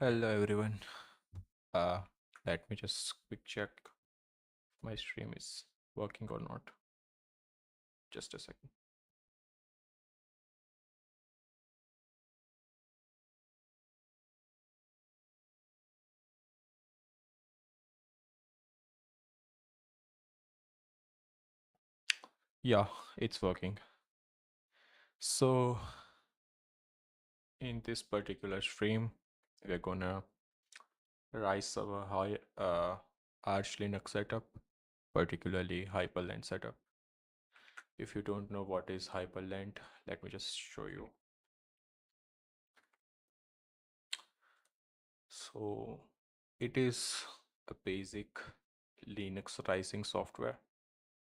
Hello everyone. Uh, Let me just quick check my stream is working or not. Just a second. Yeah, it's working. So in this particular stream, we're gonna rise our high Arch Linux setup, particularly Hyperland setup. If you don't know what is Hyperland, let me just show you. So it is a basic Linux rising software.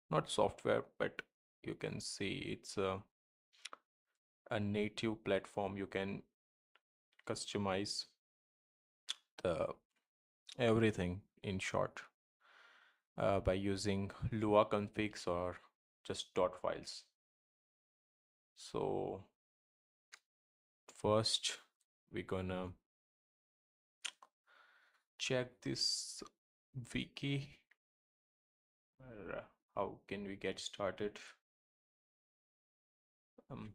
Not software, but you can see it's a native platform. You can customize the everything in short by using Lua configs or just dot files. So first we're gonna check this wiki. How can we get started? Um,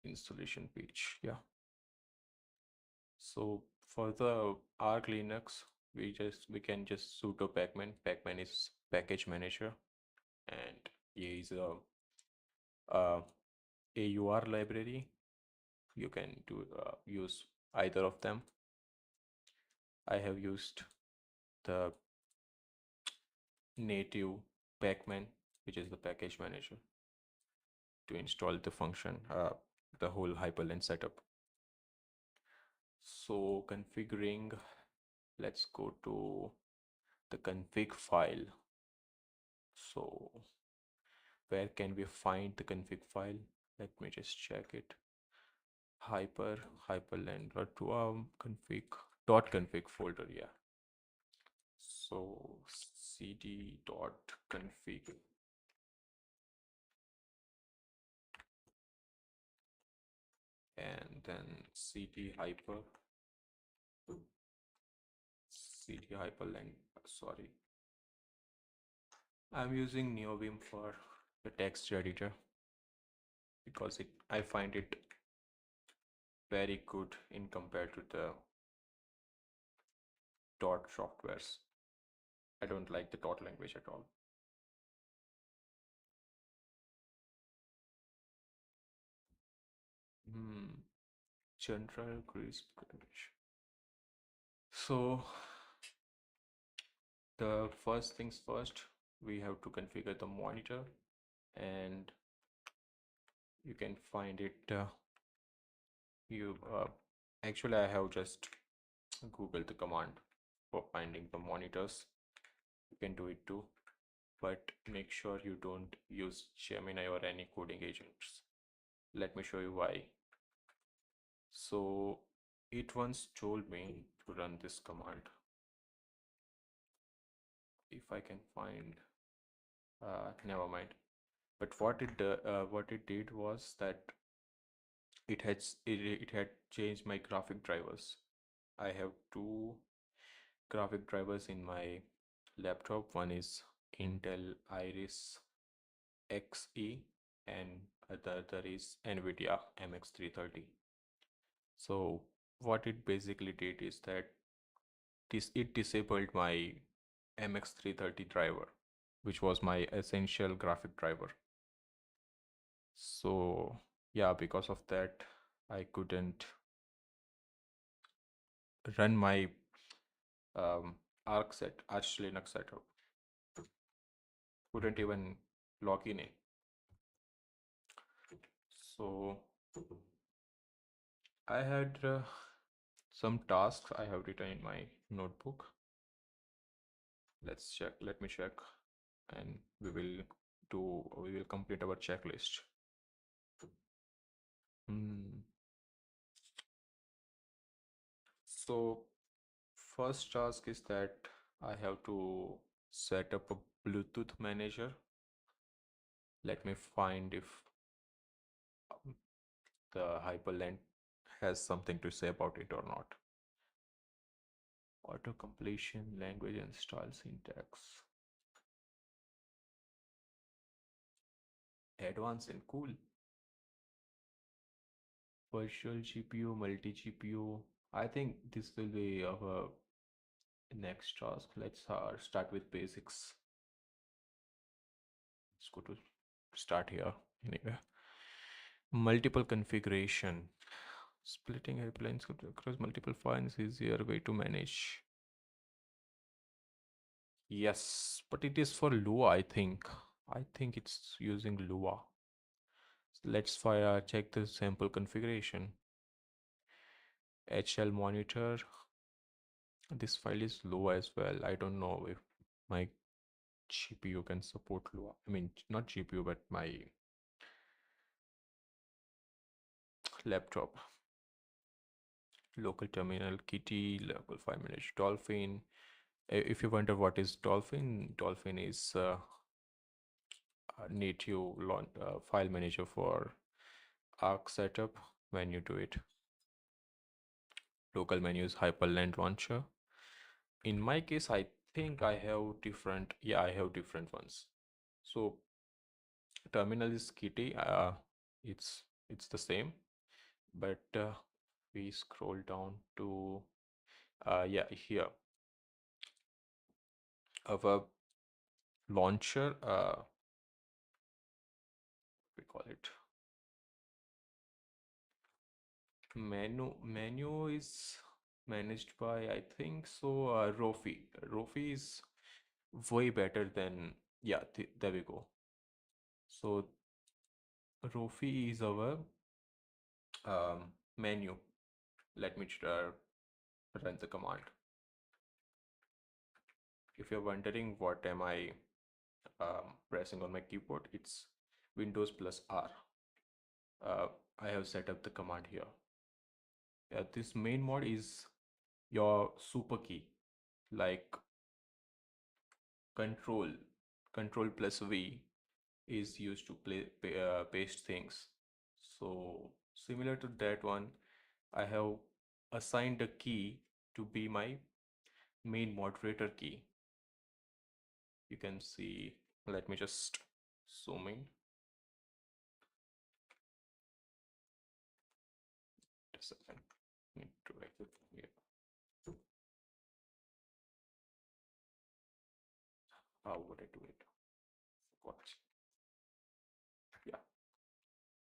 Installation page. Yeah. So for the Arch Linux, we can just sudo pacman. Pacman is package manager, and he is a AUR library. You can use either of them. I have used the native pacman, which is the package manager, to install the function, the whole Hyperland setup. So configuring, let's go to the config file. So where can we find the config file? Let me just check it. Hyperland or to config .config folder. Yeah. So cd dot config, and then cd hyperland. Sorry, I'm using NeoVim for the text editor because I find it very good in compared to the dot softwares. I don't like the dot language at all. Hmm. General Grease language. So the first things first, we have to configure the monitor, and you can find it. You Actually, I have just Googled the command for finding the monitors. You can do it too, but make sure you don't use Gemini or any coding agents. Let me show you why. So it once told me to run this command. If I can find, never mind. But what it did was that it had changed my graphic drivers. I have two graphic drivers in my laptop. One is Intel Iris Xe, and the other is NVIDIA MX330. So what it basically did is that it disabled my MX330 driver, which was my essential graphic driver. So yeah, because of that, I couldn't run my Arch Linux setup. Couldn't even log in it. So I had some tasks I have written in my notebook. Let's check. Let me check, and we will complete our checklist. Hmm. So first task is that I have to set up a Bluetooth manager. Let me find if um, the Hyperland has something to say about it or not. Auto completion, language and style syntax. Advanced and cool. Virtual GPU, multi GPU. I think this will be our next task. Let's start with basics. Let's go to start here. Anyway, multiple configuration. Splitting Hyprland script across multiple files is easier way to manage. Yes, but it is for Lua, I think. I think it's using Lua. Let's fire check the sample configuration. HL monitor. This file is Lua as well. I don't know if my GPU can support Lua. I mean, not GPU, but my laptop. Local terminal, Kitty, local file manager, Dolphin. If you wonder what is Dolphin, Dolphin is a native file manager for Arc setup when you do it. Local menu is Hyprland launcher. In my case, I think I have different, yeah, I have different ones. So terminal is Kitty. It's the same, but we scroll down to yeah, here our launcher, we call it menu is managed by, I think so, Rofi. Rofi is way better than, yeah, there we go. So Rofi is our menu. Let me run the command. If you're wondering what am I pressing on my keyboard, it's Windows plus R. I have set up the command here. This main mode is your super key, like control control plus V is used to paste things. So similar to that one, I have assigned a key to be my main moderator key. You can see, let me just zoom in. Just a second. Need to exit from here. How would I do it? Watch. Yeah,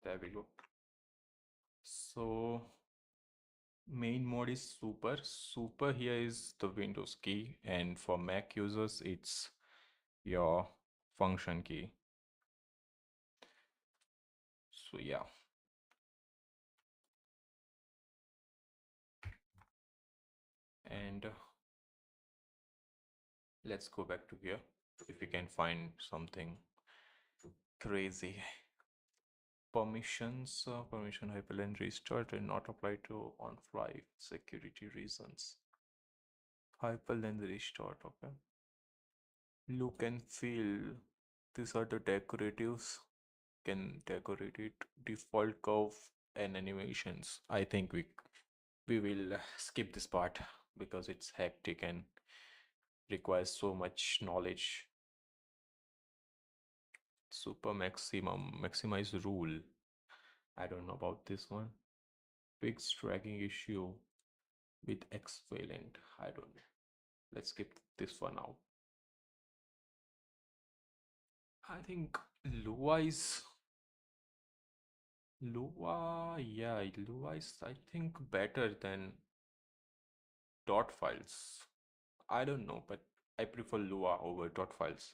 there we go. So main mode is super. Super here is the Windows key, and for Mac users, it's your function key. So yeah. And let's go back to here if we can find something crazy. Permission Hyperlink restart and not apply to on-fly security reasons. Hyperlink restart, okay. Look and feel. These are the decoratives. Can decorate it. Default curve and animations. I think we will skip this part because it's hectic and requires so much knowledge. Super maximize rule. I don't know about this one. Fixed tracking issue with Xvalent. I don't know. Let's skip this for now. I think Lua is Lua is, I think, better than dot files. I don't know, but I prefer Lua over dot files.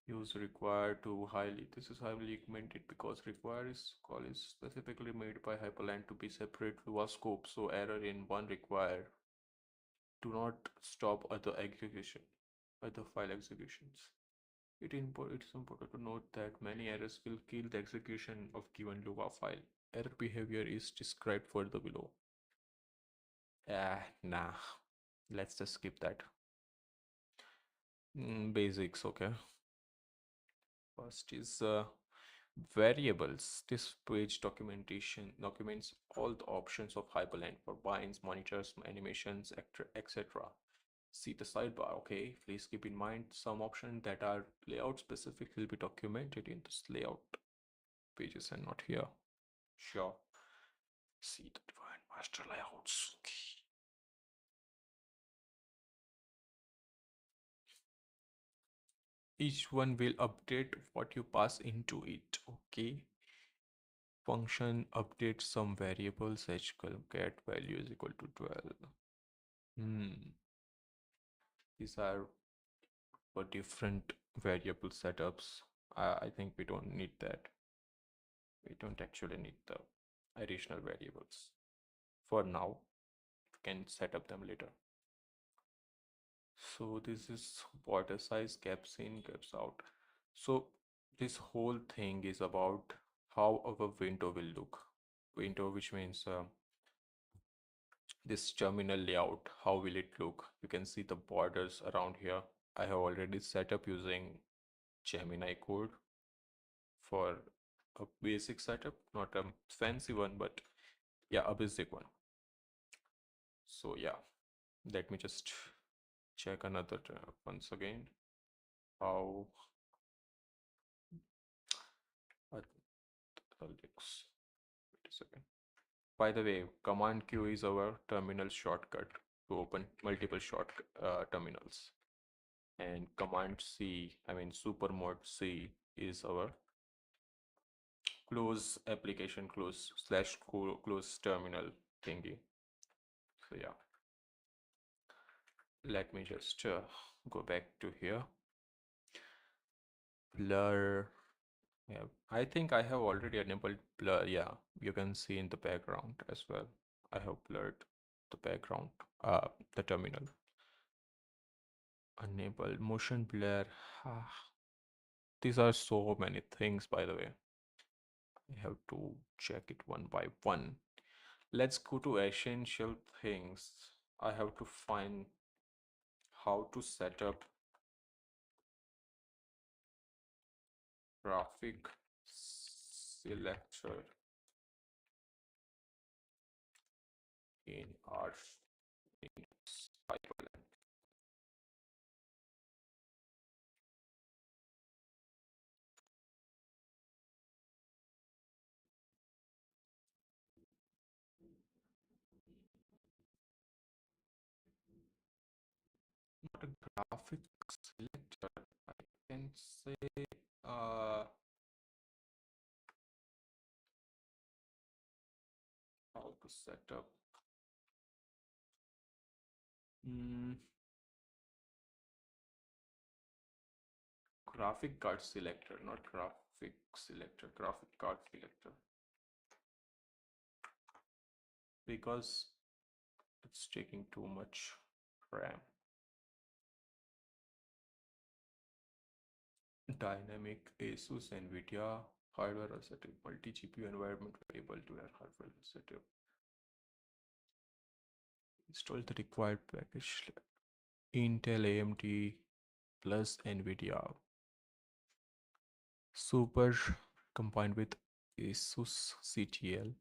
Use require to highly. This is highly recommended because require is call is specifically made by Hyperland to be separate Lua scope. So error in one require do not stop other file executions. It's important to note that many errors will kill the execution of given Lua file. Error behavior is described further below. Nah. Let's just skip that. Basics, okay. First is Variables. This page documentation documents all the options of Hyperland for binds, monitors, animations, etc. See the sidebar. Okay, please keep in mind some options that are layout specific will be documented in this layout pages and not here. Sure. See the divine master layouts. Okay. Each one will update what you pass into it. Okay. Function updates some variables h get value is equal to 12. These are for different variable setups. I think we don't need that. We don't actually need the additional variables for now. We can set up them later. So this is border size, gaps in, gaps out. So this whole thing is about how our window will look. Window, which means this terminal layout, how will it look? You can see the borders around here. I have already set up using Gemini code for a basic setup, not a fancy one, but yeah, a basic one. So yeah, let me just check another once again. How Alex, wait a second. By the way, Command Q is our terminal shortcut to open multiple terminals. And Command C, I mean Supermod C is our close application close slash close terminal thingy. So yeah, let me just go back to here. Blur. Yeah, I think I have already enabled blur. Yeah, you can see in the background as well. I have blurred the background, the terminal. Enable motion blur. Ah, these are so many things, by the way. I have to check it one by one. Let's go to essential things. I have to find how to set up graphic selector in our Hyprland. Not a graphic selector. I can say uh, how to set up. Mm, graphic card selector, not graphic selector, graphic card selector. Because it's taking too much RAM. Dynamic ASUS NVIDIA hardware setup, multi-GPU environment variable to your hardware setup. Install the required package. Intel AMD plus NVIDIA. Super combined with ASUS CTL.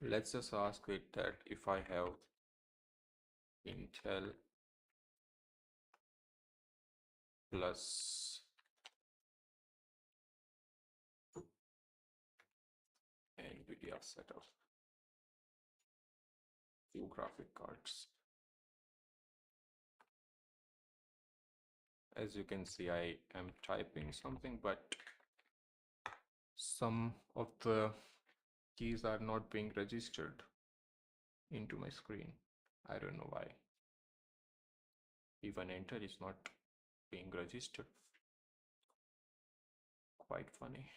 Let's just ask it that if I have Intel plus NVIDIA setup, few graphic cards. As you can see, I am typing something, but some of the keys are not being registered into my screen. I don't know why. Even enter is not being registered. Quite funny.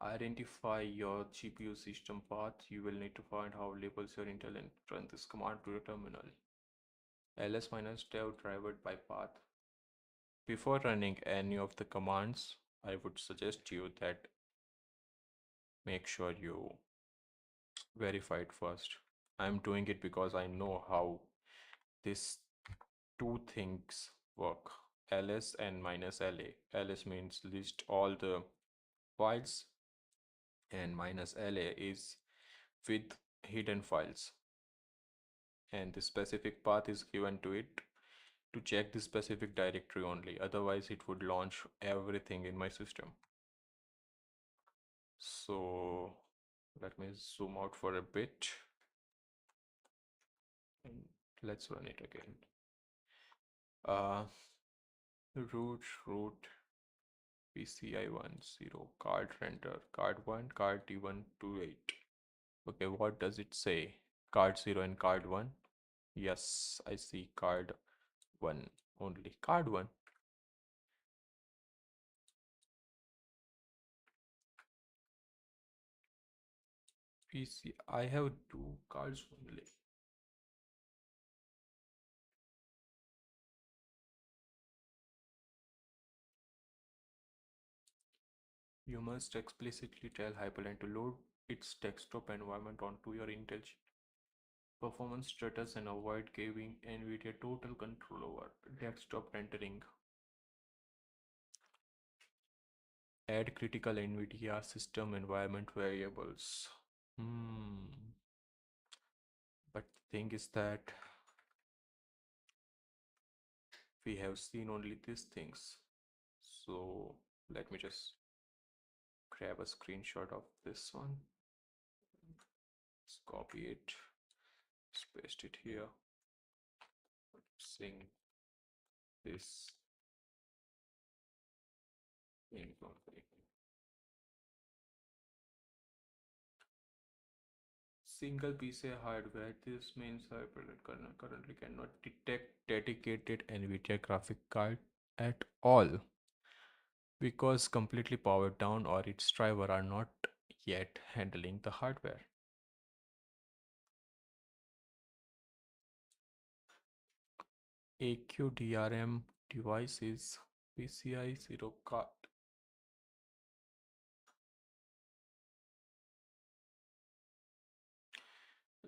Identify your GPU system path. You will need to find how labels your Intel and run this command to your terminal. ls-dev driver by path. Before running any of the commands, I would suggest you that make sure you verify it first. I'm doing it because I know how this two things work, ls and minus la. ls means list all the files, and minus la is with hidden files, and the specific path is given to it to check the specific directory only, otherwise it would launch everything in my system. So let me zoom out for a bit and let's run it again. uh root PCI10 card render card 1 card D128. Okay, what does it say? Card 0 and card 1. Yes, I see card 1 only. Card 1. PC. I have two cards only. You must explicitly tell Hyperland to load its desktop environment onto your Intel chip. Performance status and avoid giving NVIDIA total control over desktop rendering. Add critical NVIDIA system environment variables. But the thing is that we have seen only these things. So let me just grab a screenshot of this one. Let's copy it, paste it here, sync this in company. Single PCI hardware. This means Hyperland currently cannot detect dedicated NVIDIA graphic card at all because completely powered down or its driver are not yet handling the hardware. AQDRM devices PCI 0 card.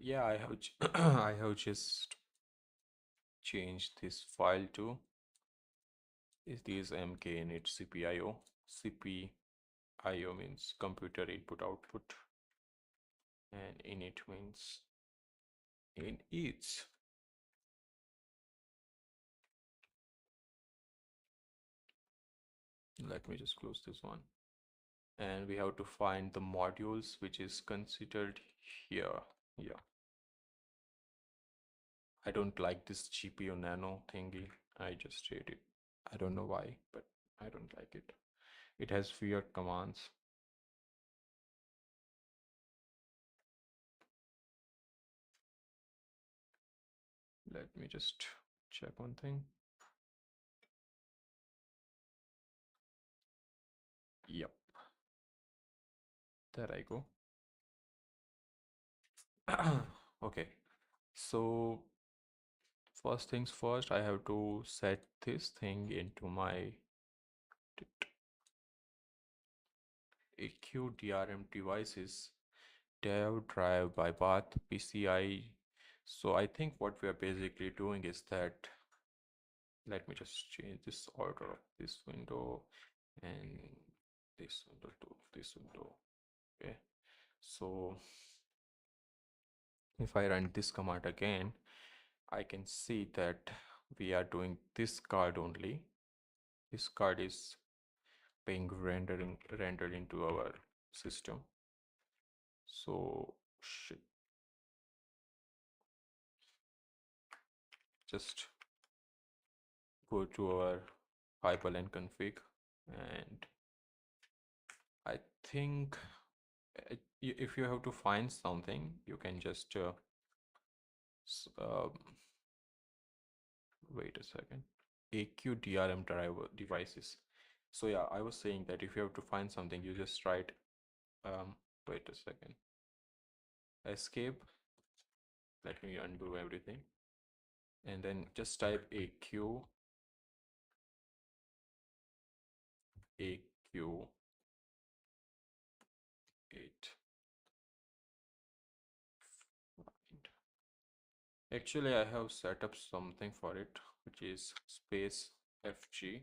Yeah, I have I have just changed this file to is this MK init CPIO. CPIO means computer input output, and init means in each. Let me just close this one. And we have to find the modules which is considered here. Yeah. I don't like this GPU nano thingy. I just hate it. I don't know why, but I don't like it. It has weird commands. Let me just check one thing. Yep. There I go. Okay. So first things first, I have to set this thing into my AQDRM devices dev drive by path PCI. So I think what we are basically doing is that, let me just change this order of this window and this window to this window. Okay, so if I run this command again, I can see that we are doing this card only. This card is being rendered into our system. So shit, just go to our Hyperland config, and I think if you have to find something, you can just wait a second. AQDRM driver devices. So yeah, I was saying that if you have to find something, you just write wait a second. Escape. Let me undo everything. And then just type AQ8. Actually, I have set up something for it. which is space FG.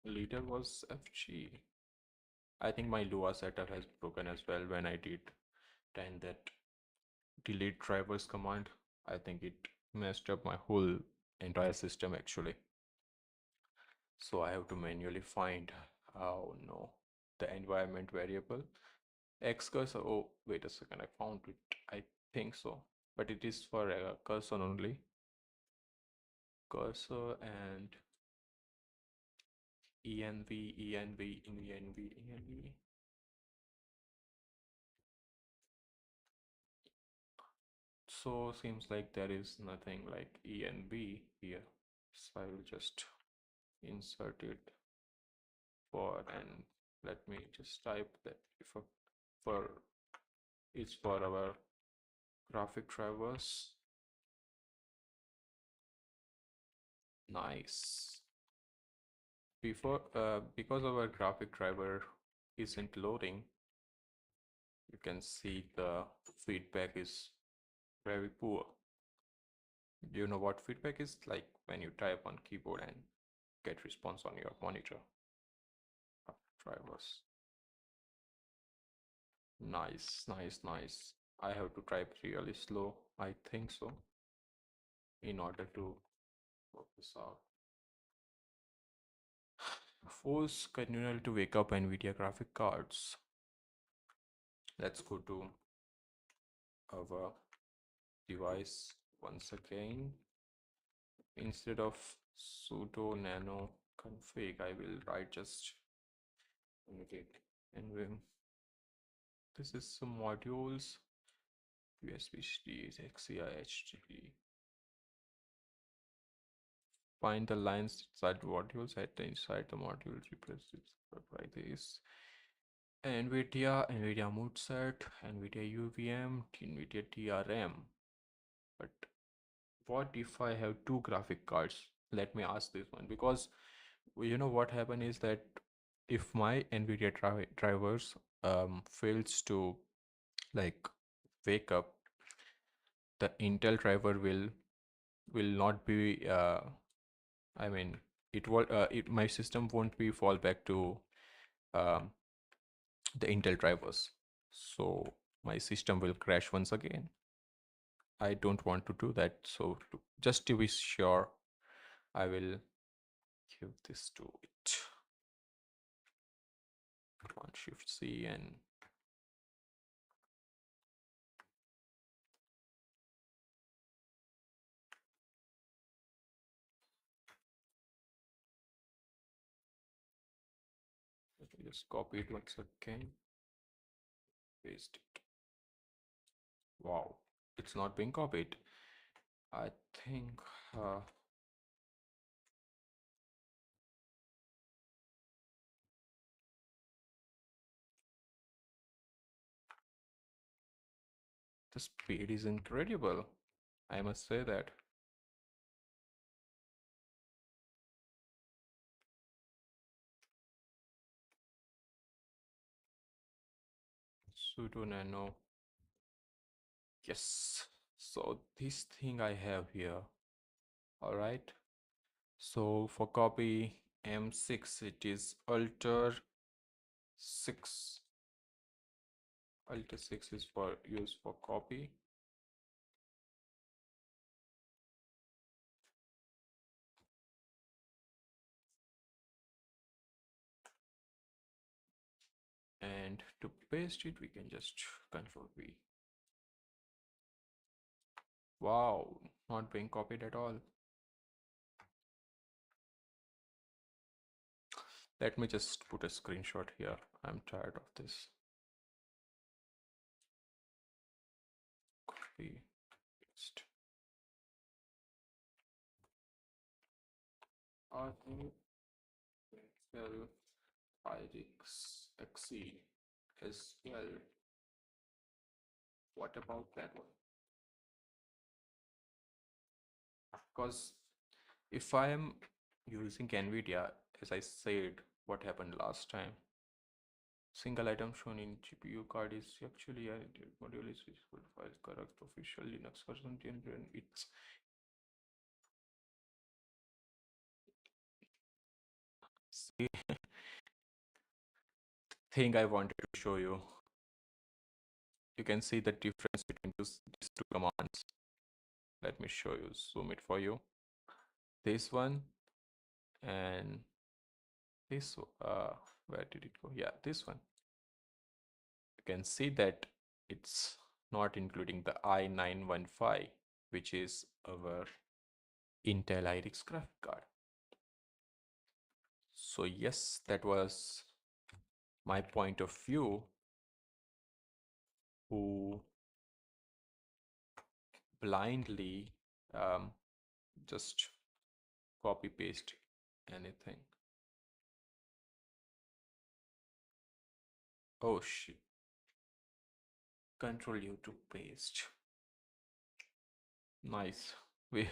Leader was FG. I think my Lua setup has broken as well when I did time that delete drivers command. I think it messed up my whole entire system actually. So I have to manually find, oh no, the environment variable. X cursor, oh, wait a second, I found it. I think so, but it is for a cursor only. Cursor and env, env, env, env. So seems like there is nothing like env here. So I will just insert it for, and let me just type that for it's for our graphic drivers. Nice. Because our graphic driver isn't loading, you can see the feedback is very poor. Do you know what feedback is? Like when you type on keyboard and get response on your monitor. Drivers. Nice, nice, nice. I have to type really slow, I think so, in order to work this out. Force kernel to wake up NVIDIA graphic cards. Let's go to our device once again. Instead of sudo nano config, I will write just nvim. This is some modules, USB HD, XCI HDD. Find the lines inside modules, inside the module, replace it by this. NVIDIA moodset, NVIDIA UVM, NVIDIA TRM. But what if I have two graphic cards? Let me ask this one, because you know what happened is that if my NVIDIA drivers fails to like wake up, the Intel driver will not be I mean my system won't be fall back to um, the Intel drivers. So my system will crash once again. I don't want to do that. So just to be sure, I will give this to it. Command Shift C and let me just copy it once again, paste it. Wow, it's not being copied. I think the speed is incredible. I must say that. Sudo nano. Yes. So this thing I have here. All right. So for copy M6, it is Alter 6. Alter 6 is for use for copy. And to paste it, we can just Control V. Wow, not being copied at all. Let me just put a screenshot here. I'm tired of this. Copy, paste. Auto Excel IRIX XE as well. What about that one? Because if I am using NVIDIA, as I said, what happened last time? Single item shown in GPU card is actually a module is visible file correct official Linux version 10 and it's the thing I wanted to show you. You can see the difference between these two commands. Let me show you, zoom it for you. This one and this, where did it go? Yeah, this one. You can see that it's not including the i915, which is our Intel Iris graphic card. So yes, that was my point of view, who blindly um, just copy paste anything. Oh shit. Control U to paste. Nice. We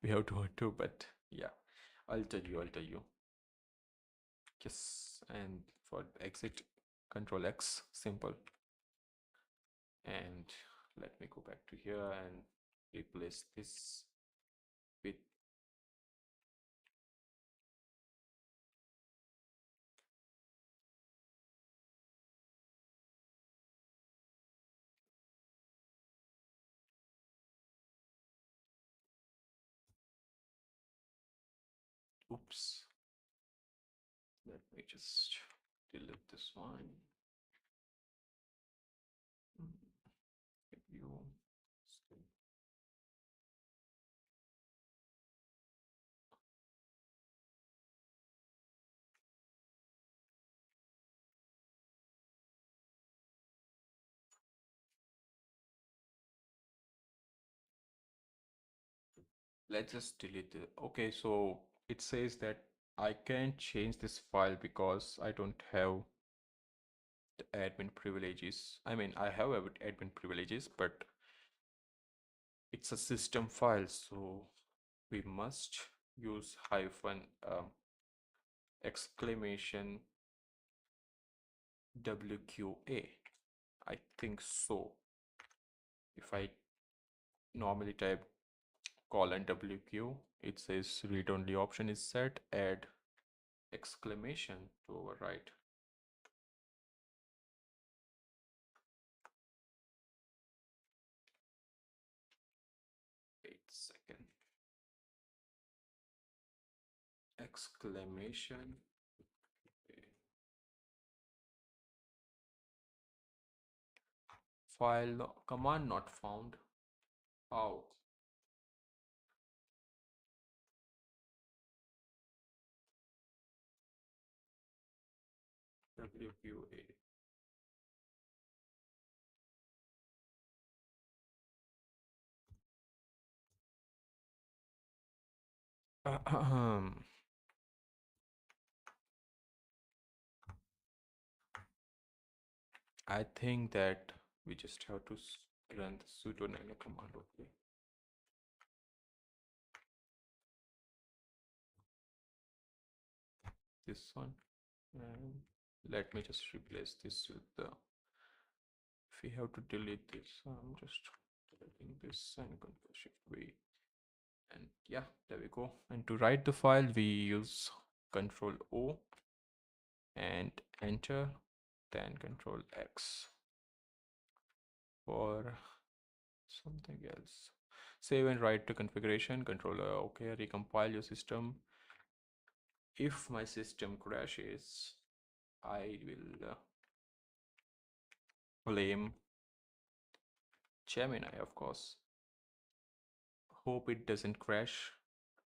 we have to do, but yeah, I'll tell you. Yes, and for exit, Control X, simple. And let me go back to here and replace this with, oops, let me just delete this one. You let's just delete it. Okay, so it says that I can't change this file because I don't have the admin privileges. I mean, I have admin privileges, but it's a system file, so we must use hyphen exclamation WQA. I think so. If I normally type colon WQ, it says read only option is set, add exclamation to override. Wait a second. Exclamation. Okay. File command not found. How? WQA. I think that we just have to run the sudo nano command. Okay. This one. And let me just replace this with the, if we have to delete this, I'm just deleting this and control shift V. And yeah, there we go. And to write the file, we use Control O and enter, then Control X for something else. Save and write to configuration, Control OK, recompile your system. If my system crashes, I will blame Gemini, of course. Hope it doesn't crash.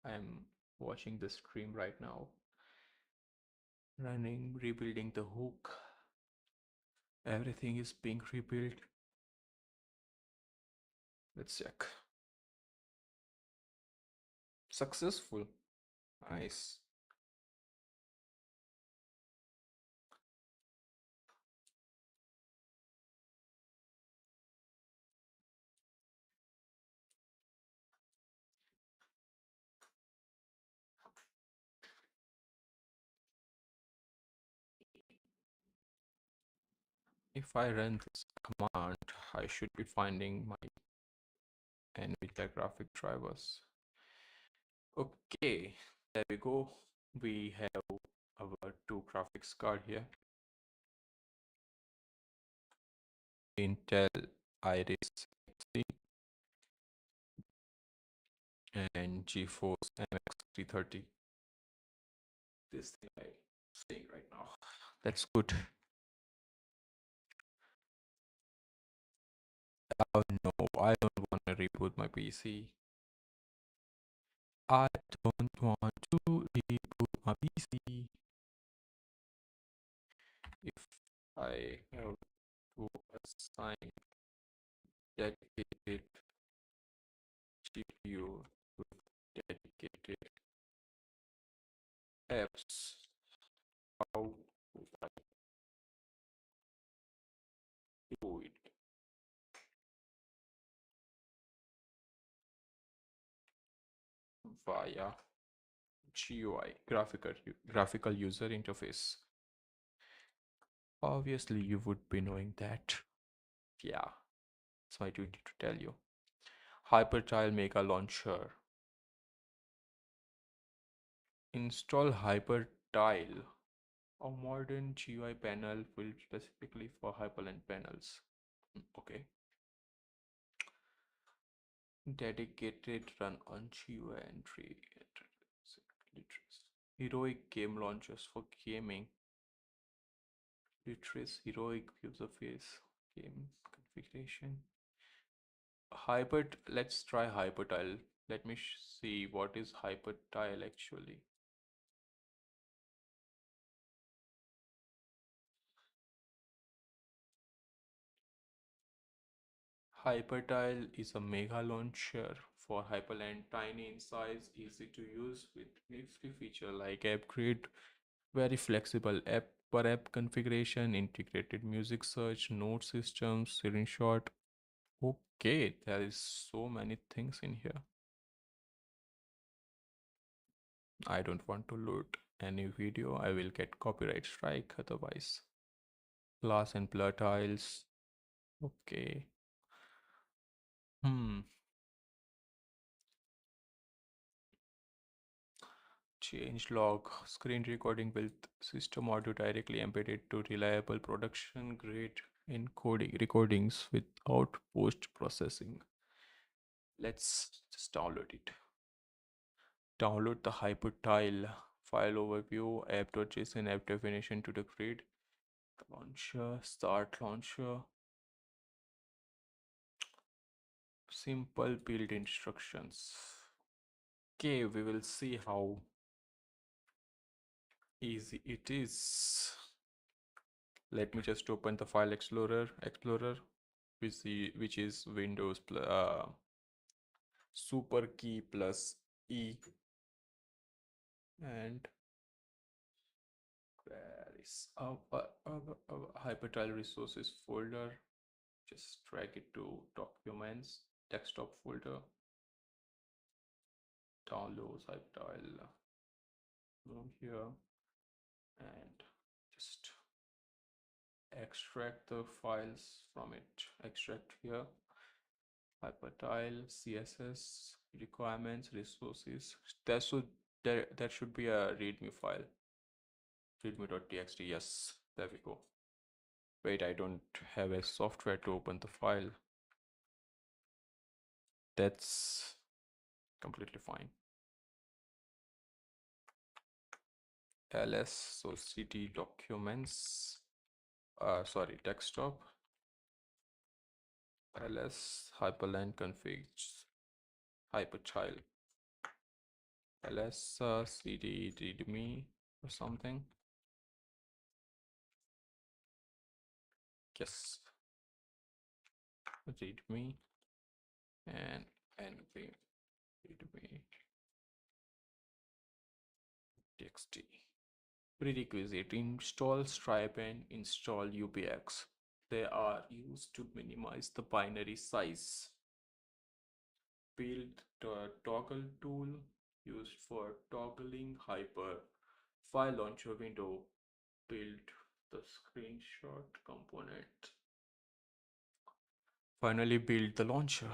I'm watching the stream right now. Running, rebuilding the hook. Everything is being rebuilt. Let's check. Successful. Nice. If I run this command, I should be finding my NVIDIA graphic drivers. Okay, there we go. We have our two graphics card here. Intel Iris Xe and GeForce MX 330. This thing I'm seeing right now. That's good. Oh no, I don't want to reboot my PC. I don't want to reboot my PC. If I have to assign dedicated GPU to dedicated apps, how would I do it? Via GUI, graphical user interface. Obviously, you would be knowing that. Yeah, it's my duty to tell you. Hypertile Mega Launcher. Install Hypertile, a modern GUI panel built specifically for Hyperland panels. Okay. Dedicated run on GUI entry. Heroic game launchers for gaming. Retrace heroic user face. Game configuration. Let's try Hypertile. Let me see what is Hypertile actually. Hypertile is a mega launcher for Hyperland, tiny in size, easy to use with nifty feature like app grid, very flexible app per app configuration, integrated music search, note systems, screenshot. Okay, there is so many things in here. I don't want to load any video. I will get copyright strike otherwise. Class and blur tiles. Okay. Hmm. Change log, screen recording with system audio directly embedded to reliable production grade encoding recordings without post processing. Let's just download it. Download the Hypertile file overview, app.json, app definition to the grid, launcher, start launcher, simple build instructions. Okay, we will see how easy it is. Let me just open the file explorer, which is Windows super key plus E, and where is our Hypertile resources folder? Just drag it to documents, desktop folder, downloads Hypertile, move here, and just extract the files from it. Extract here, Hypertile, CSS, requirements, resources. That should be a README file. README.txt. Yes, there we go. Wait, I don't have a software to open the file. That's completely fine. ls, so cd documents, sorry, desktop, ls hyperland configs hyperchild, ls cd readme or something. Yes, readme and nv readme txt. Prerequisite: install Stripe and install UPX. They are used to minimize the binary size. Build the toggle tool used for toggling hyper file launcher window. Build the screenshot component. Finally build the launcher.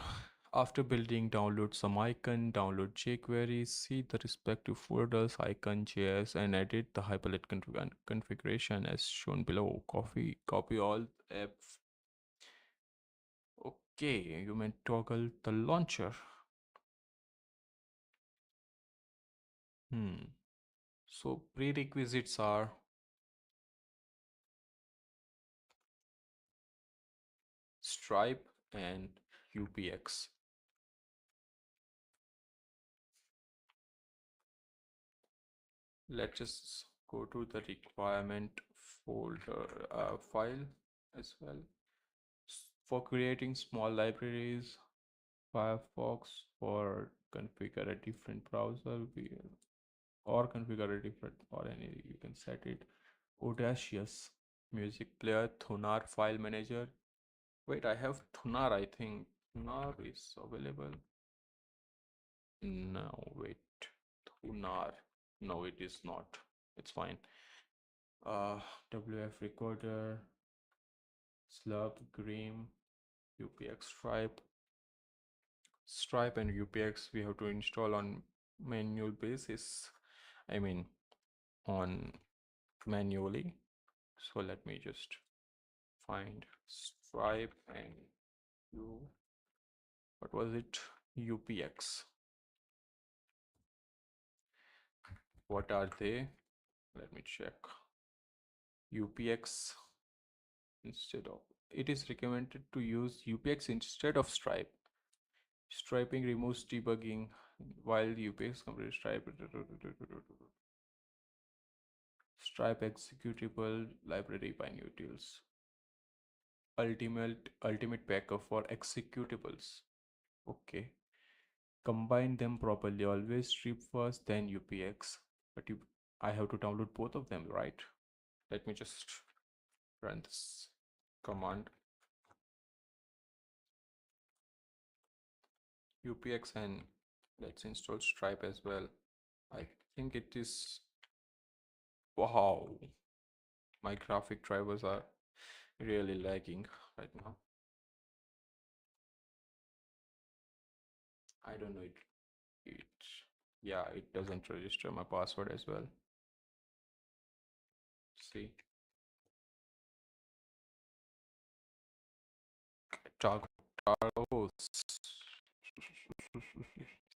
After building, download some icon, download jQuery, see the respective folders, icon, JS, and edit the Hyperlet configuration as shown below. Copy all apps. Okay, you may toggle the launcher. Hmm. So prerequisites are Stripe and UPX. Let's just go to the requirement folder file as well. For creating small libraries, Firefox for configure a different browser or configure a different or any you can set it. Audacious music player, Thunar file manager. Wait, I have Thunar, I think. Thunar is available. No, wait. Thunar. No, it is not. It's fine. Uh, WF recorder, Slurp, Grim, UPX Stripe and UPX we have to install on manual basis. I mean on manually. So let me just find Stripe and U. What was it? UPX. What are they? Let me check. UPX instead of it is recommended to use UPX instead of Stripe. Striping removes debugging while UPX completes Stripe. Stripe executable library by utils. Ultimate backup for executables. Okay. Combine them properly. Always strip first, then UPX. But I have to download both of them, right? Let me just run this command. UPX and let's install Stripe as well. I think it is. Wow. My graphic drivers are really lagging right now. I don't know it yeah, it doesn't register my password as well. See, toggle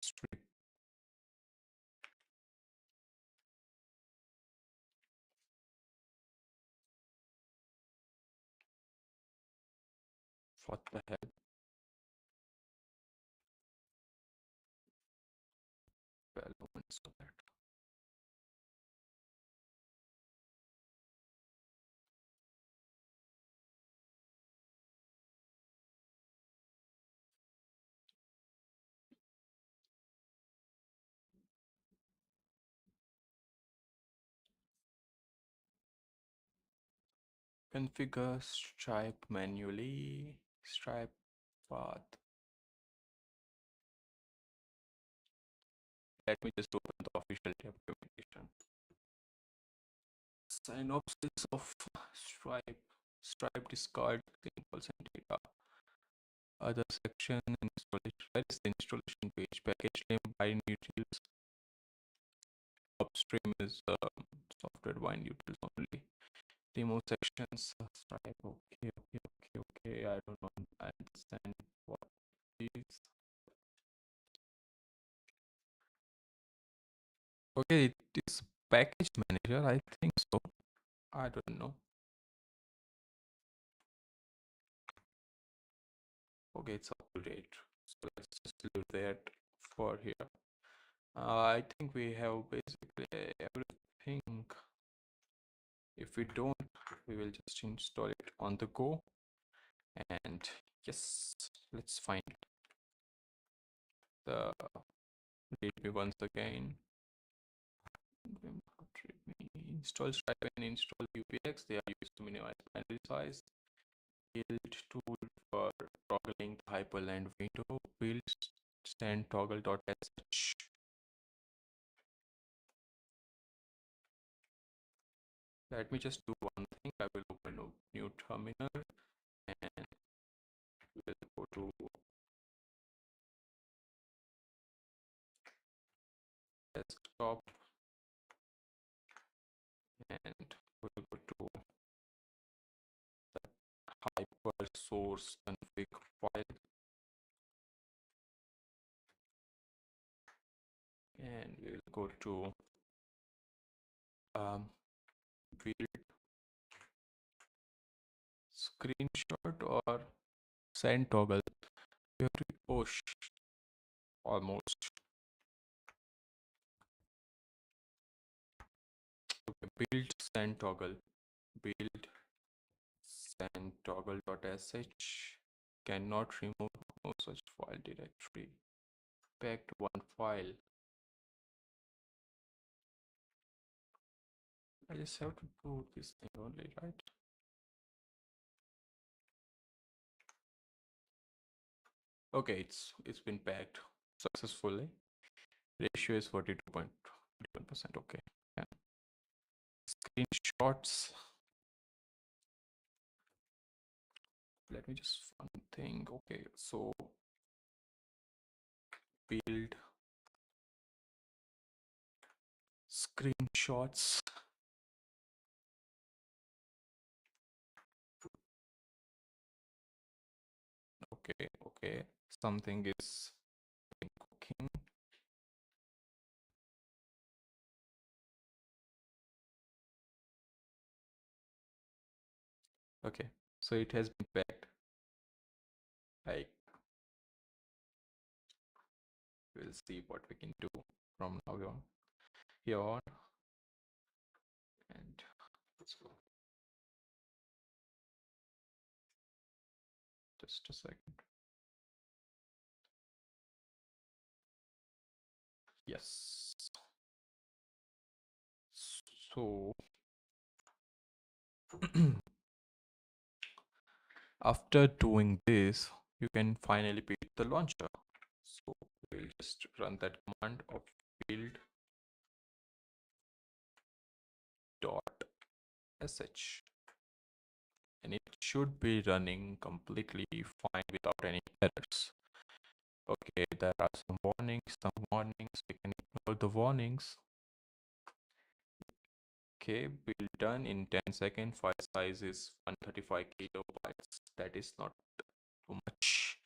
strip. What the hell? Well, so that configure stripe manually. Stripe path. Let me just open the official documentation. Synopsis of Stripe. Stripe discard symbols and data. Other section installation. Where is the installation page? Package name bind utils. Upstream is software bind utils only. Demo sections. Stripe. Okay. I don't know. I understand what is. Okay, it is package manager. I think so. I don't know. Okay, it's up to date. So let's just leave that for here. I think we have basically everything. If we don't, we will just install it on the go. And yes, let's find the readme once again. Install Stripe and install UPX. They are used to minimize binary size. Build tool for toggling the Hyprland window. Build stand toggle.sh. Let me just do one thing. I will open a new terminal and we'll go to desktop and we'll go to hyper source config file and we'll go to build screenshot or send toggle. We have to push almost. Okay, build send toggle. Build send toggle.sh cannot remove no such file directory. Packed one file. I just have to do this thing only, right? Okay, it's been packed successfully. Ratio is 42.1%. Okay. Yeah. Screenshots. Let me just one thing. Okay, so build screenshots. Okay, okay. Something is cooking. Okay, so it has been packed. Like, we'll see what we can do from now on. Here on, and let's go. Just a second. Yes. So after doing this, you can finally build the launcher. So we'll just run that command of build dot sh and it should be running completely fine without any errors. Okay, there are some warnings. We can ignore the warnings. Okay, build done in 10 seconds. File size is 135 kilobytes. That is not too much.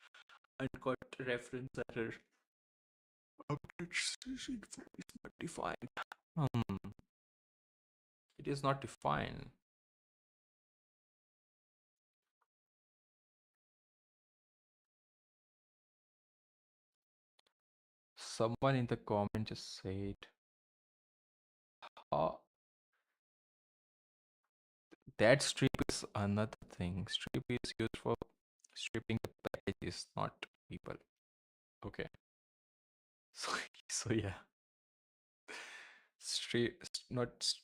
Uncut reference error. Update session is not defined. It is not defined. Someone in the comment just said, that strip is another thing. Strip is used for stripping the packages, not people. Okay. So, so yeah. Strip, not.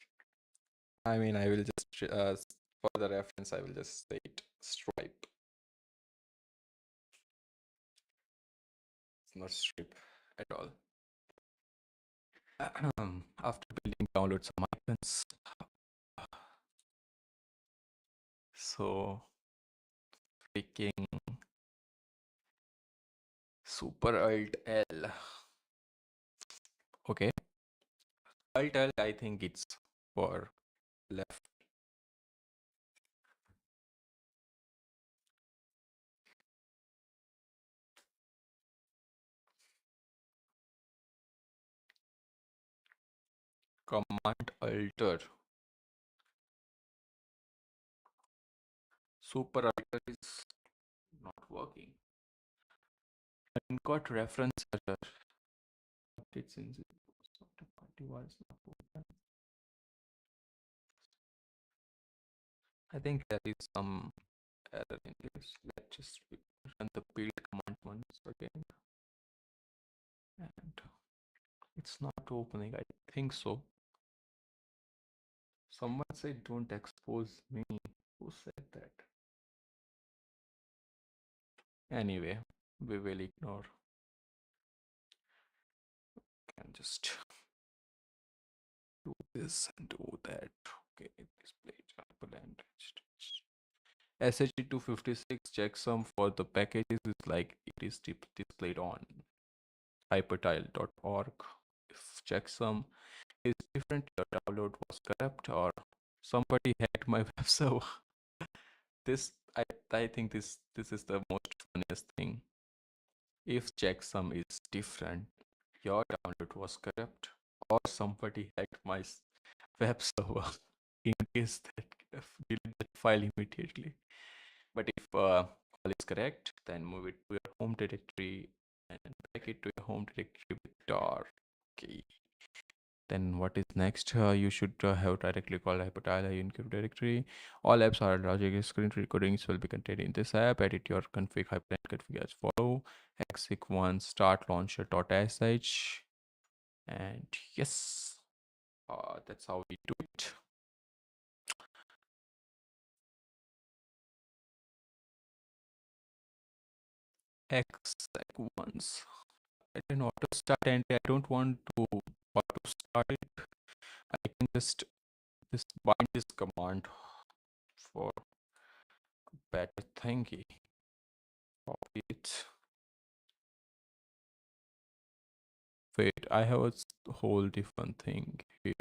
I mean, I will just for the reference, I will just say it stripe. It's not strip at all. After building, download some icons. So freaking super alt L. Okay. Alt L, I think it's for left. Command alter. Super alter is not working. And got reference error. Updates in the party was not open. I think there is some error in this. Let's just run the build command once again. And it's not opening. I think so. Someone said don't expose me. Who said that? Anyway, we will ignore. Can just do this and do that. Okay, this SHE-256 checksum for the packages is like it is displayed on hypertile.org. If checksum is different, your download was corrupt or somebody hacked my web server. This I think this is the most funniest thing. If checksum is different, your download was corrupt or somebody hacked my web server. In case that, delete that file immediately. But if all is correct, then move it to your home directory and back it to your home directory with tar. Okay. Then what is next? You should have directly called hypertile encrypt directory. All apps are logic screen recordings will be contained in this app. Edit your config Hyprland config as follow. Exec one start launcher.sh. And yes, that's how we do it. Exec once. I didn't auto start and I don't want to auto start it. I can just bind this command for better thingy. Copy it. Wait, I have a whole different thing here.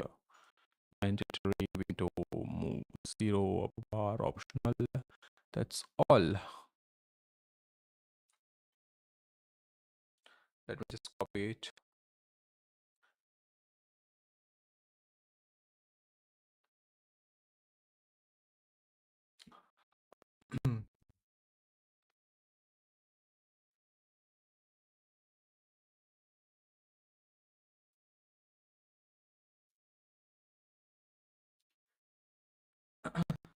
Mandatory window move 0 bar optional. That's all. Let me just copy it.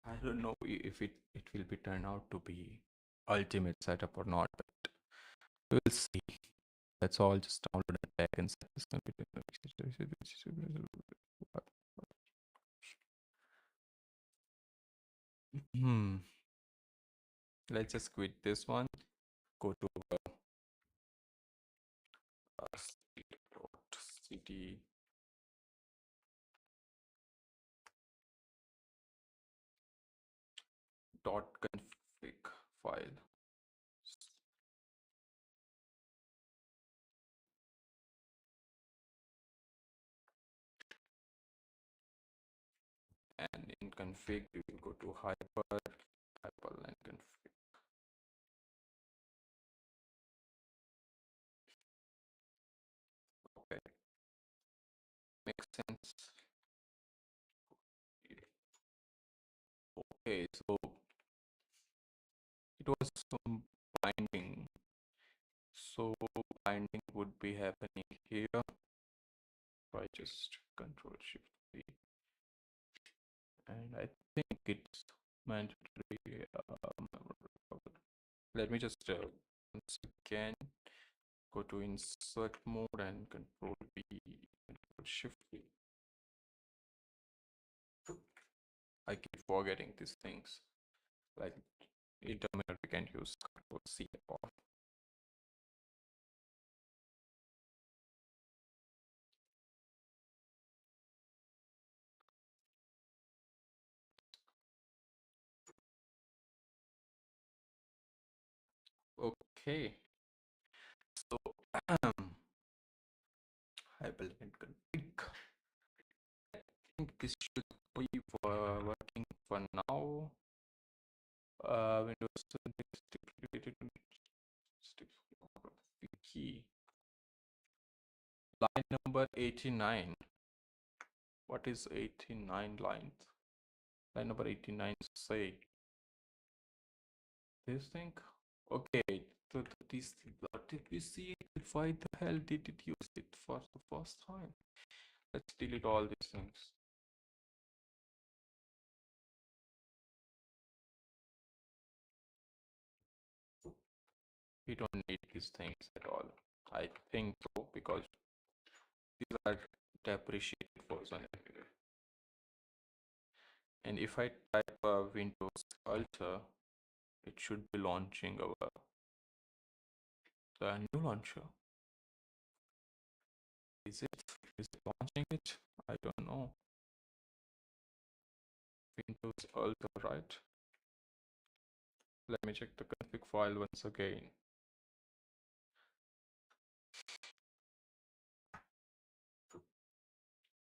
I don't know if it will be turn out to be ultimate setup or not, but we'll see. That's all. Just download it back and set this computer. Hmm. Let's just quit this one. Go to cd dot config file. And in config, you will go to hyperland config. Okay, makes sense. Okay, so it was some binding. So binding would be happening here. If I just Control Shift V, and I think it's mandatory. Let me just once again go to insert mode and Control V, Control Shift V. I keep forgetting these things. Like in terminal, we can use Control C or okay. So Hyperland config. I think this should be working for now. Windows key. Line number 89. What is 89 lines? Line number 89 say this thing. Okay, so this what did we see? Why the hell did it use it for the first time? Let's delete all these things. We don't need these things at all. I think so because these are depreciated version everywhere. And if I type Windows Alter, it should be launching the new launcher. Is it launching it? I don't know. Windows Alter, right? Let me check the config file once again.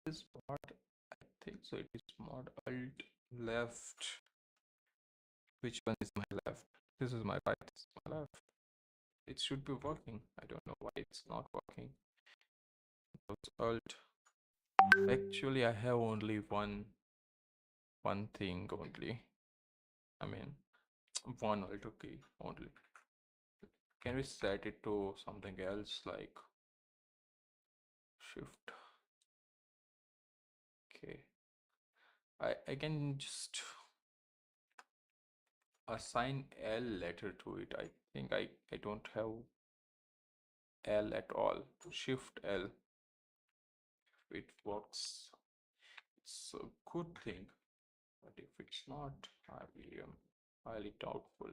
Is mod, I think so. It is mod alt left. Which one is my left? This is my right. This is my left. It should be working. I don't know why it's not working. It's alt. Actually, I have only one thing only. I mean, one alt key only. Can we set it to something else like shift? Okay. I can just assign L letter to it. I think I don't have L at all. Shift L. If it works, it's a good thing. But if it's not, I will highly doubtful.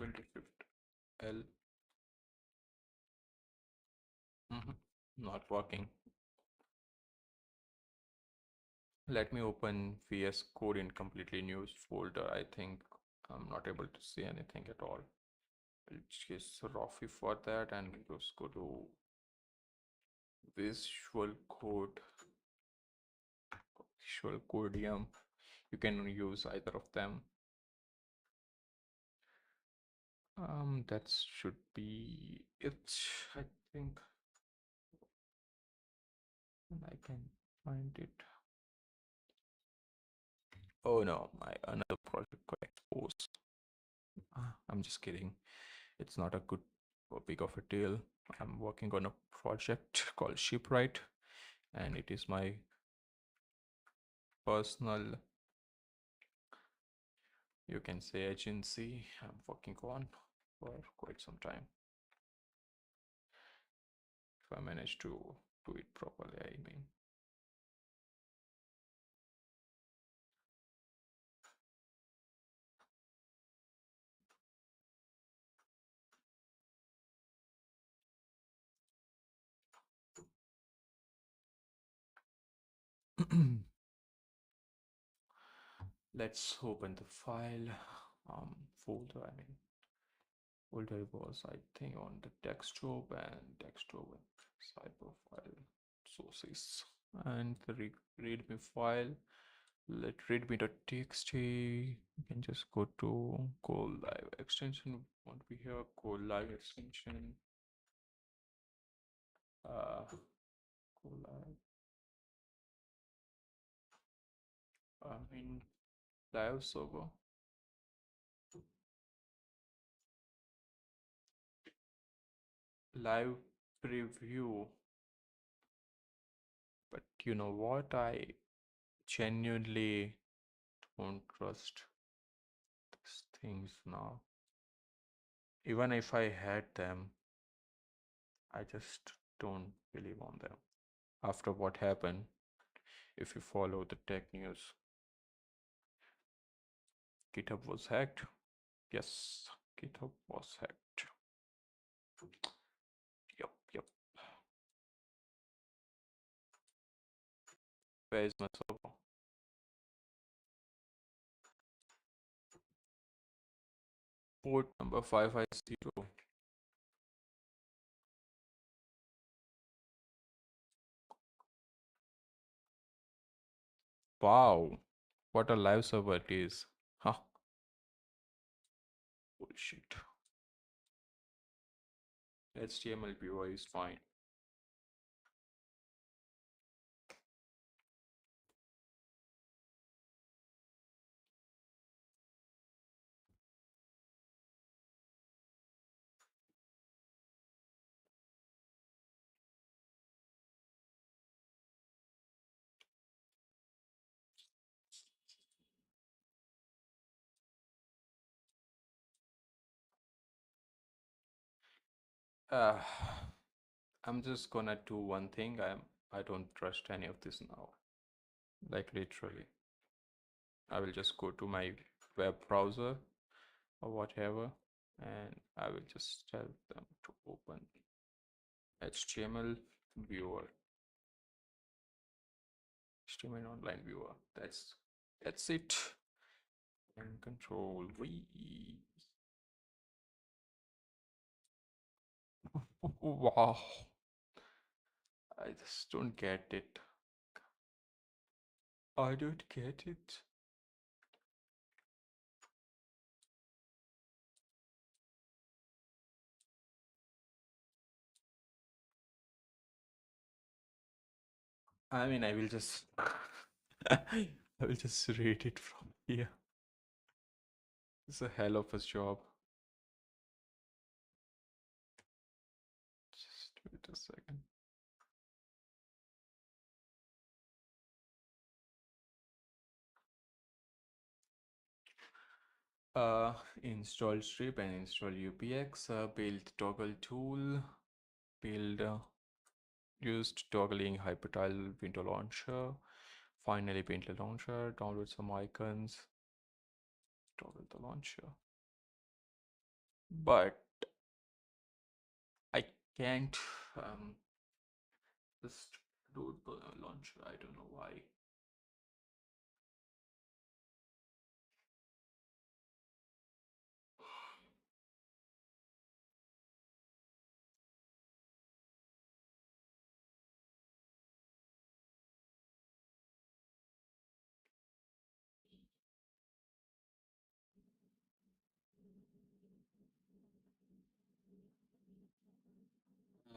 25th L. Not working. Let me open VS Code in completely new folder. I think I'm not able to see anything at all. I'll just Rofi for that and just go to Visual Code, Visual Codium. You can use either of them. That should be it. I think I can find it. Oh no, my another project got exposed. I'm just kidding. It's not a good or big of a deal. I'm working on a project called Shipwright, and it is my personal, you can say, agency I'm working on for quite some time. If I manage to do it properly, I mean. Let's open the file folder. I mean, folder was I think on the desktop and desktop cyber file sources and the readme file. Let readme.txt. You can just go to go live extension. What we have go live extension. Go live. I mean live server. Live preview. But you know what? I genuinely don't trust these things now. Even if I had them, I just don't believe on them. After what happened, if you follow the tech news, GitHub was hacked. Yes, GitHub was hacked. Yep. Where is my server? Port number 550. Wow, what a live server it is. Huh, bullshit. HTML viewer is fine. Uh, I'm just gonna do one thing. I don't trust any of this now. Like literally. I will just go to my web browser or whatever, and I will just tell them to open HTML viewer, HTML online viewer. That's it. and control V. Wow, I just don't get it. I don't get it. I mean, I will just I will just read it from here. It's a hell of a job. Just wait a second. Install strip and install UPX. Build toggle tool. Build used toggling Hypertile window launcher. Finally, paint the launcher. Download some icons. Toggle the launcher. But I can't just load the launcher. I don't know why.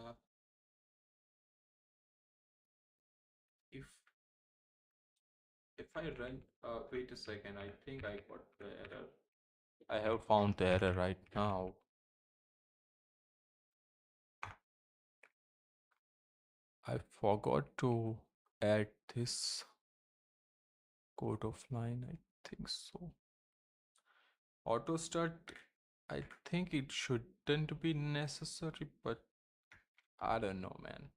Uh, if I run, wait a second. I think I got the error. I have found the error right now. I forgot to add this code of line. I think so. Auto start. I think it shouldn't be necessary, but I don't know, man.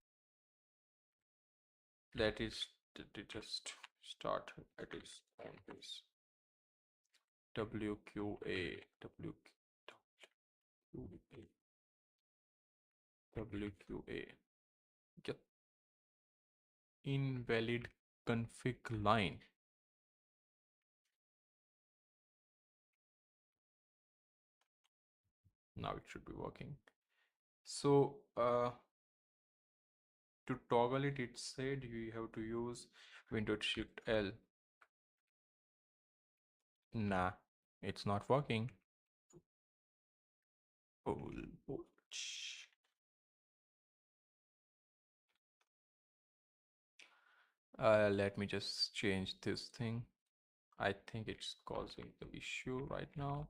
Let it just start at its own pace. WQA, WQA. Yep. Invalid config line. Now it should be working. So to toggle it, it said you have to use Windows Shift L. Nah, it's not working. Oh, ouch. Let me just change this thing. I think it's causing the issue right now.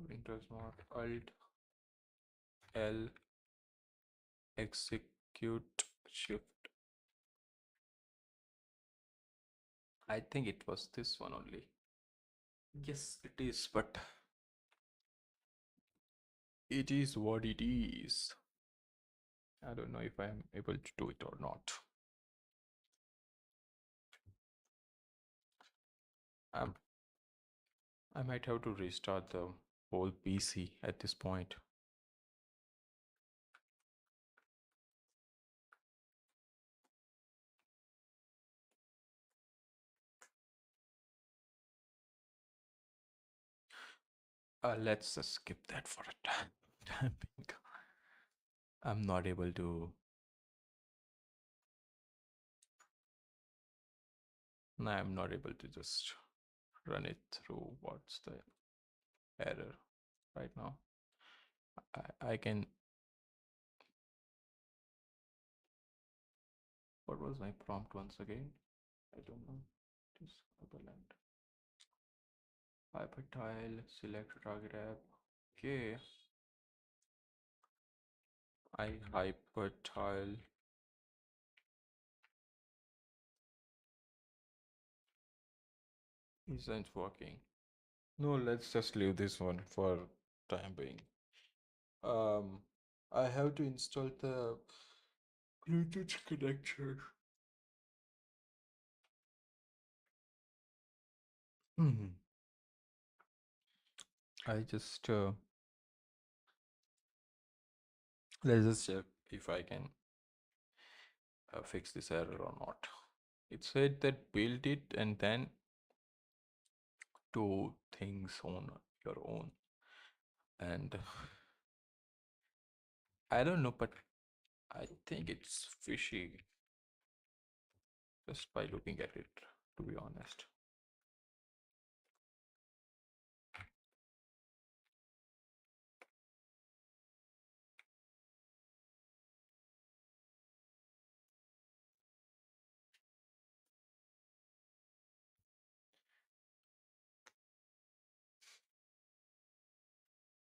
Windows not Alt L execute Shift. I think it was this one only. Yes, it is, but it is what it is. I don't know if I'm able to do it or not. Um, I might have to restart the whole PC at this point. Let's just skip that for a time being. I'm not able to. No, I'm not able to just run it through. What's the error right now? I can. What was my prompt once again? I don't know. This Hyperland. Hypertile, select target app. Okay. I hypertile. Isn't working. No, let's just leave this one for time being. Um, I have to install the Bluetooth connection. Hmm. I just let's just check if I can fix this error or not. It said that build it and then do things on your own. And I don't know, but I think it's fishy just by looking at it, to be honest.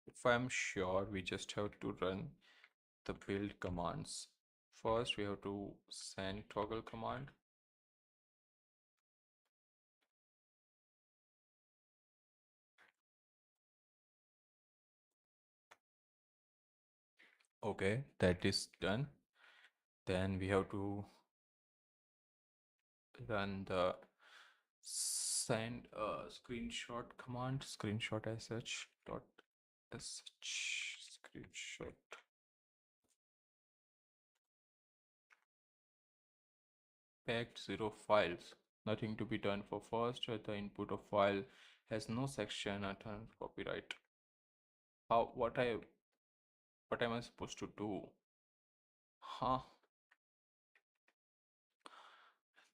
If I'm sure, we just have to run the build commands. First, we have to send toggle command. Okay, that is done. Then we have to run the send screenshot command, screenshot as such dot sh screenshot. Packed 0 files. Nothing to be done for first. The input of file has no section and copyright. How what am I supposed to do? Huh?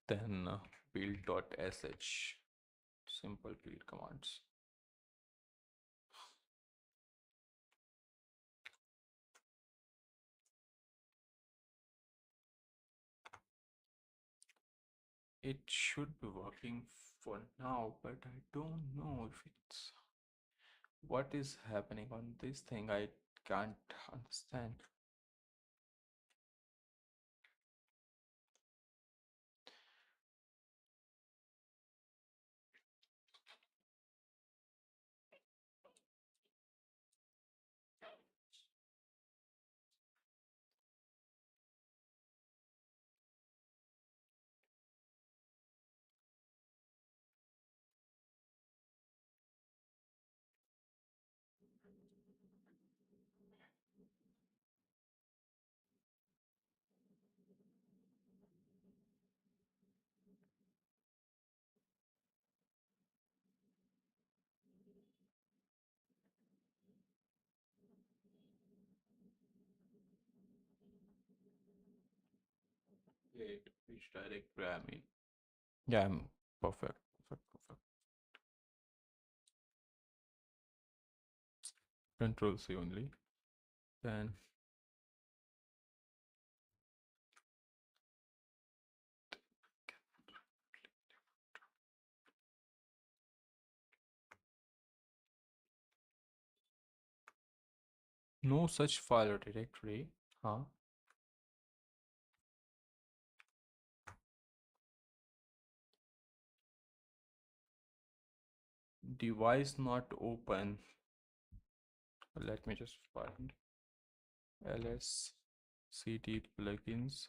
Then build.sh, simple build commands. It should be working for now, but I don't know if it's what is happening on this thing. I can't understand. Wait, which directory I'm in? Yeah, I'm perfect, perfect, perfect. Control C only. Then no such file or directory. Huh? Device not open. Let me just find ls cd plugins.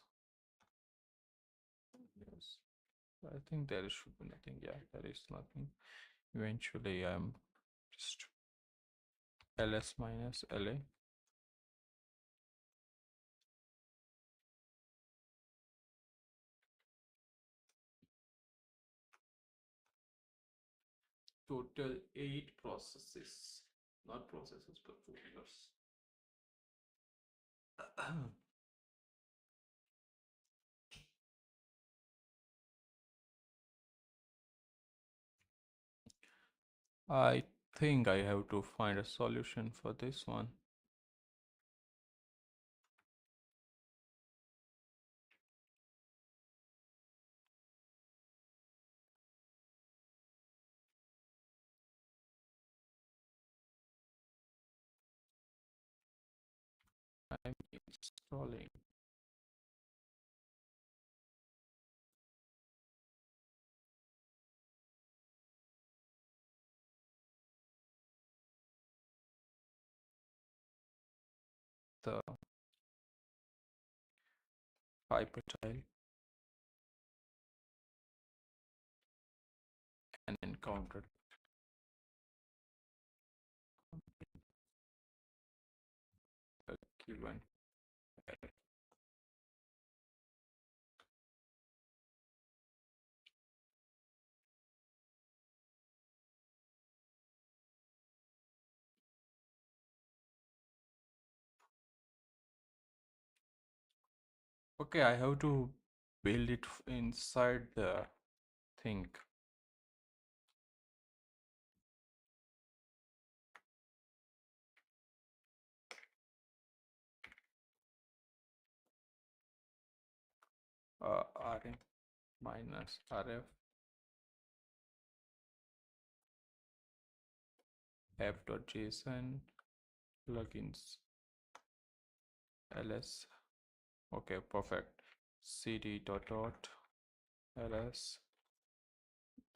Yes, I think there should be nothing. Yeah, there is nothing. Eventually, I'm just ls minus la. Total 8 processes, not processes, but folders. I think I have to find a solution for this one. I'm installing. The Hyprland and encountered a given Okay, I have to build it inside the thing. Rm minus rf app.json plugins ls. Okay, perfect. Cd dot ls.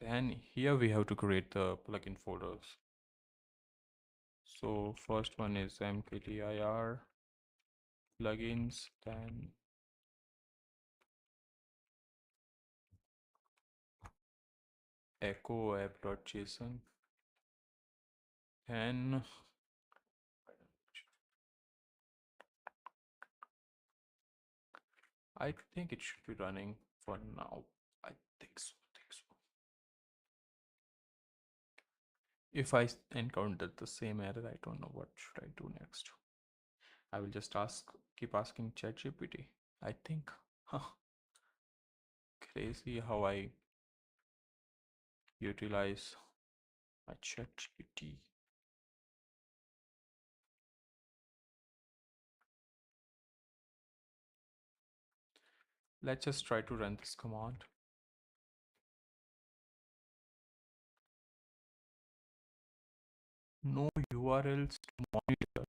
Then here we have to create the plugin folders. So first one is mkdir plugins, then echo app.json, then I think it should be running for now. I think so. If I encounter the same error, I don't know what should I do next. I will just keep asking ChatGPT. I think, huh, crazy how I utilize my ChatGPT. Let's just try to run this command. No URLs to monitor.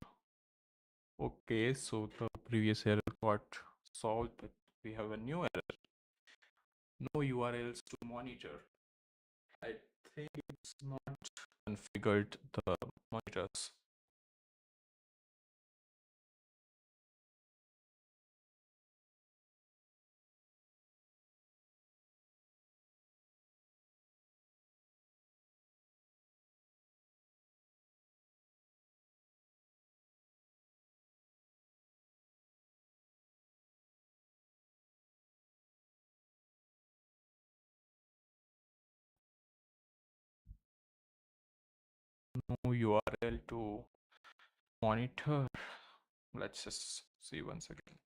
Okay, so the previous error got solved, but we have a new error. No URLs to monitor. I think it's not configured the monitors. No URL to monitor. Let's just see once again.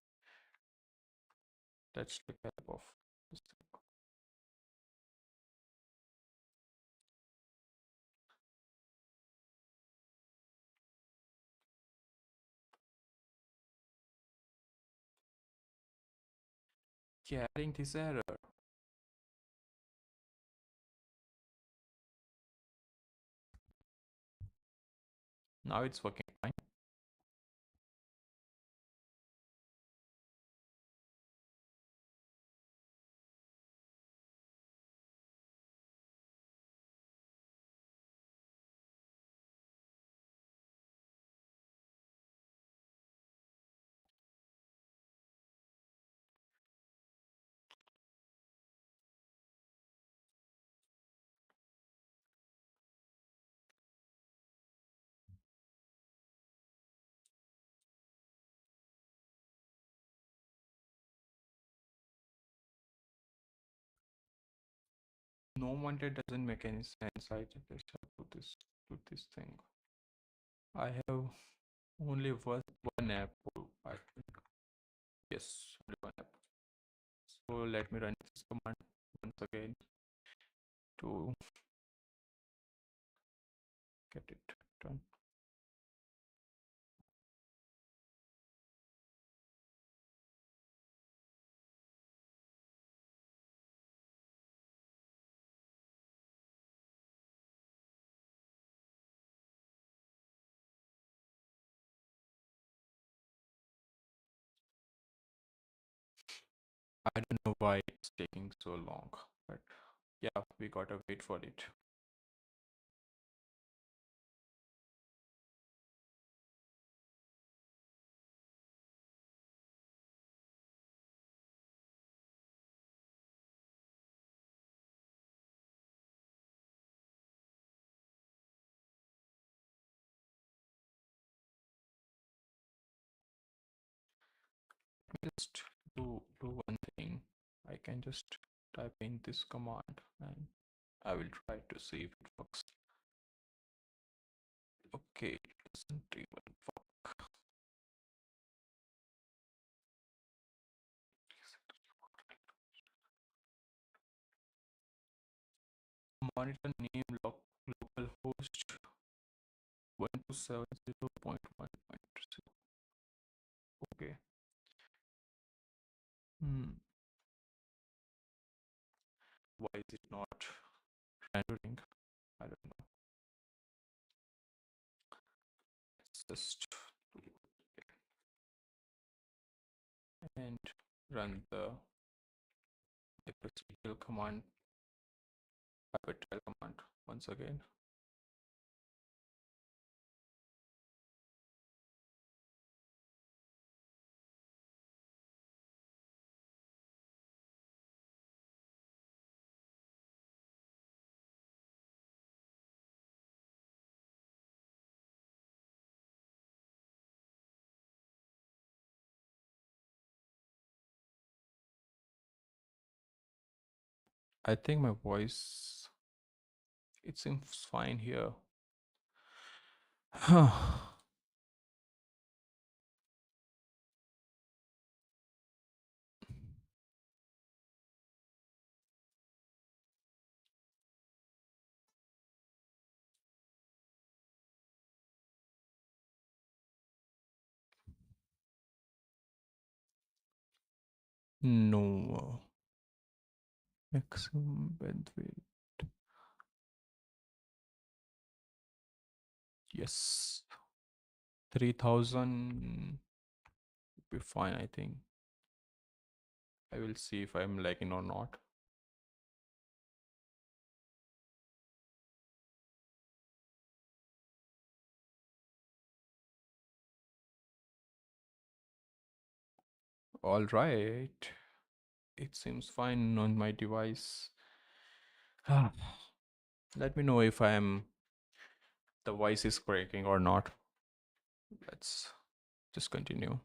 Let's take help of this thing. Getting this error. Now it's working fine. No wonder it doesn't make any sense. I just have to this thing. I have only one app. I think. Yes, only one app. So let me run this command once again to get it done. I don't know why it's taking so long, but yeah, we gotta wait for it. Just do one thing. I can just type in this command and I will try to see if it works. Okay, it doesn't even work. Monitor name localhost 1270.1.0. Okay. Hmm. Why is it not rendering? I don't know. Let's just do it and run the hyperspell command, hypertrail command once again. I think my voice, it seems fine here. No. Maximum bandwidth. Yes. 3000 be fine, I think. I will see if I'm lagging or not. All right. It seems fine on my device. Let me know if the voice is breaking or not. Let's just continue.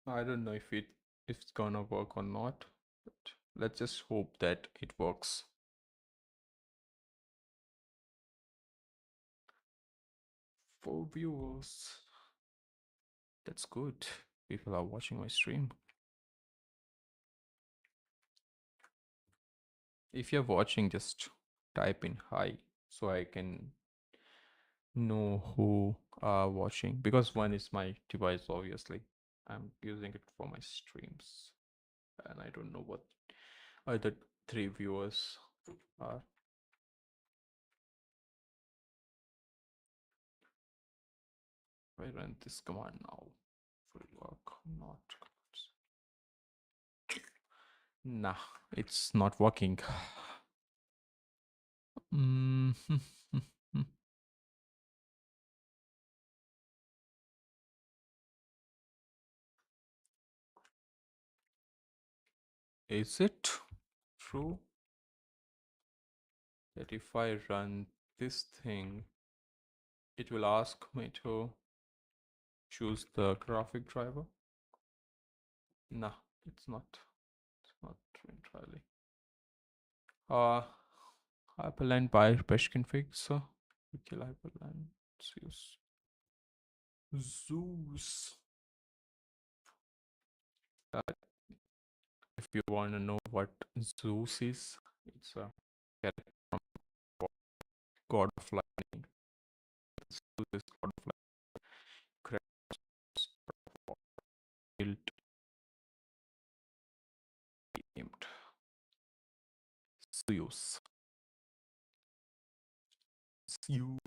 I don't know if it's gonna work or not, but let's just hope that it works. For viewers, that's good. People are watching my stream. If you're watching, just type in hi so I can know who are watching, because one is my device, obviously. I'm using it for my streams, and I don't know what other three viewers are. If I run this command now, will work, not. Nah, it's not working. Mm. Is it true that if I run this thing, it will ask me to choose the graphic driver? Nah, it's not. It's not true entirely. Hyperland by bash config, so we kill Hyperland. Zeus. Zeus. Uh, if you want to know what Zeus is, it's a character from God of Lightning. Zeus is God of Lightning. Built, named Zeus. Zeus.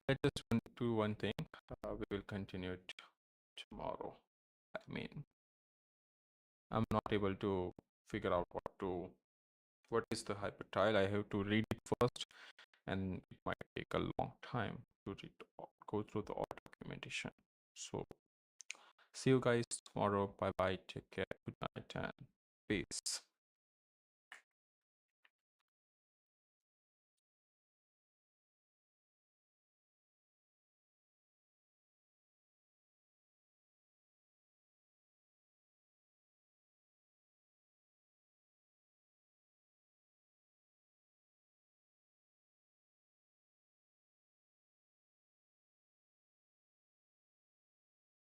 Let's just do one thing. We will continue it tomorrow. I mean, I'm not able to figure out what is the hypertile. I have to read it first, and it might take a long time to go through the all documentation. So see you guys tomorrow. Bye bye. Take care. Good night and peace.